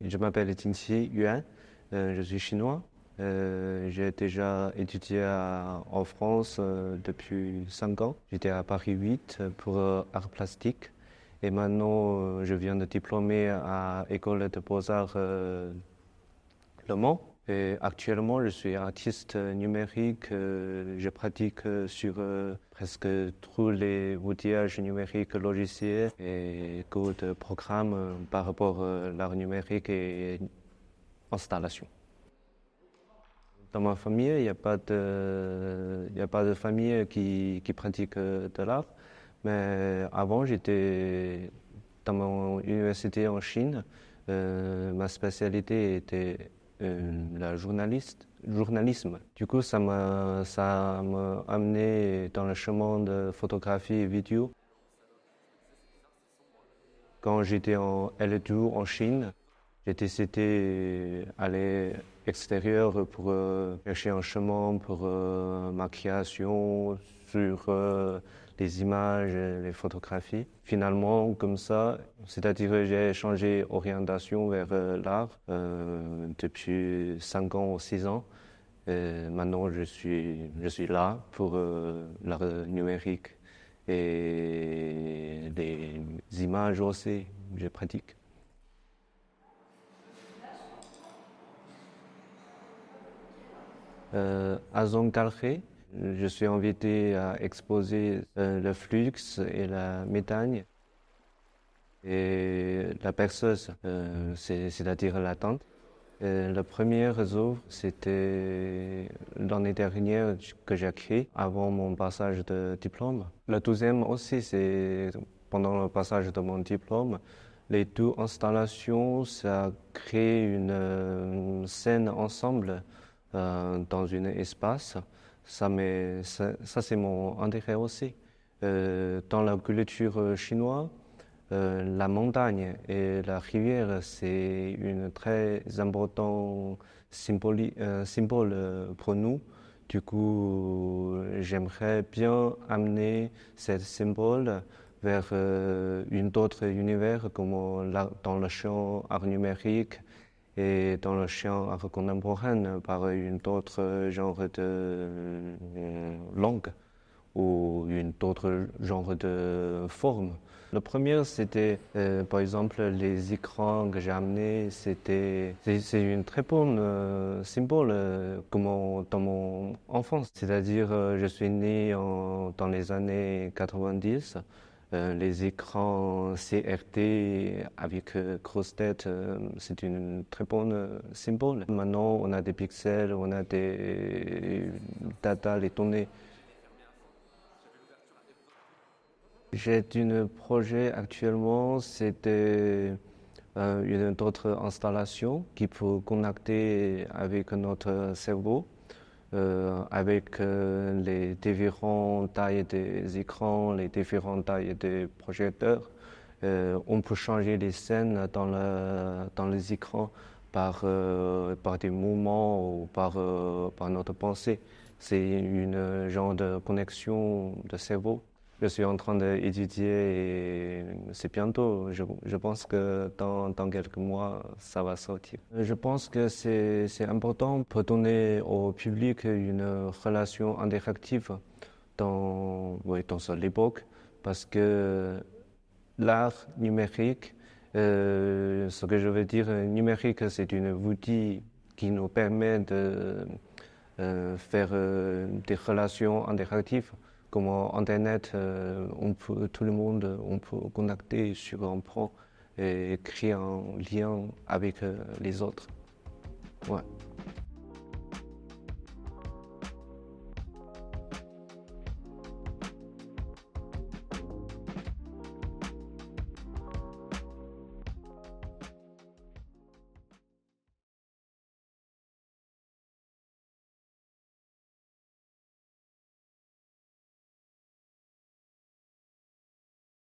Je m'appelle Qingqi Yuan, je suis chinois. J'ai déjà étudié en France depuis 5 ans. J'étais à Paris 8 pour art plastique. Et maintenant, je viens de diplômer à École de Beaux-Arts Le Mans. Et actuellement, je suis artiste numérique. Je pratique sur presque tous les outillages numériques logiciels et code programme par rapport à l'art numérique et installation. Dans ma famille, il y a pas de famille qui pratique de l'art. Mais avant, j'étais dans mon université en Chine. Ma spécialité était journalisme. Du coup, ça m'a amené dans le chemin de photographie et vidéo. Quand j'étais en L2 en Chine, j'ai décidé d'aller extérieur pour chercher un chemin pour ma création sur les images et les photographies. Finalement, comme ça, c'est-à-dire que j'ai changé orientation vers l'art depuis 5 ans ou 6 ans. Et maintenant, je suis là pour l'art numérique et les images aussi, je pratique. À Zongkalré, je suis invité à exposer le flux et la méthane et la perceuse, c'est-à-dire la tente. La première œuvre, c'était l'année dernière que j'ai créé avant mon passage de diplôme. La deuxième aussi, c'est pendant le passage de mon diplôme. Les deux installations, ça crée une scène ensemble dans un espace. Ça c'est mon intérêt aussi. Dans la culture chinoise, la montagne et la rivière, c'est une très important symbole pour nous. Du coup, j'aimerais bien amener ce symbole vers un autre univers comme dans le champ art numérique et dans le champ art contemporain par un autre genre de langue ou un autre genre de forme. Le premier, c'était par exemple les écrans que j'ai amenés. C'est une très bonne symbole comme dans mon enfance. C'est-à-dire, je suis né dans les années 90. Les écrans CRT avec grosse tête, c'est une très bonne symbole. Maintenant, on a des pixels, on a des data, les données. J'ai un projet actuellement, c'était une autre installation qui peut connecter avec notre cerveau, avec les différentes tailles des écrans, les différentes tailles des projecteurs. On peut changer les scènes dans les écrans par des mouvements ou par notre pensée. C'est une genre de connexion de cerveau. Je suis en train d'étudier et c'est bientôt. Je pense que dans quelques mois, ça va sortir. Je pense que c'est important pour donner au public une relation interactive oui, dans cette époque parce que l'art numérique, ce que je veux dire, numérique, c'est un outil qui nous permet de faire des relations interactives. Comme Internet, tout le monde, on peut connecter sur un point et créer un lien avec les autres. Ouais.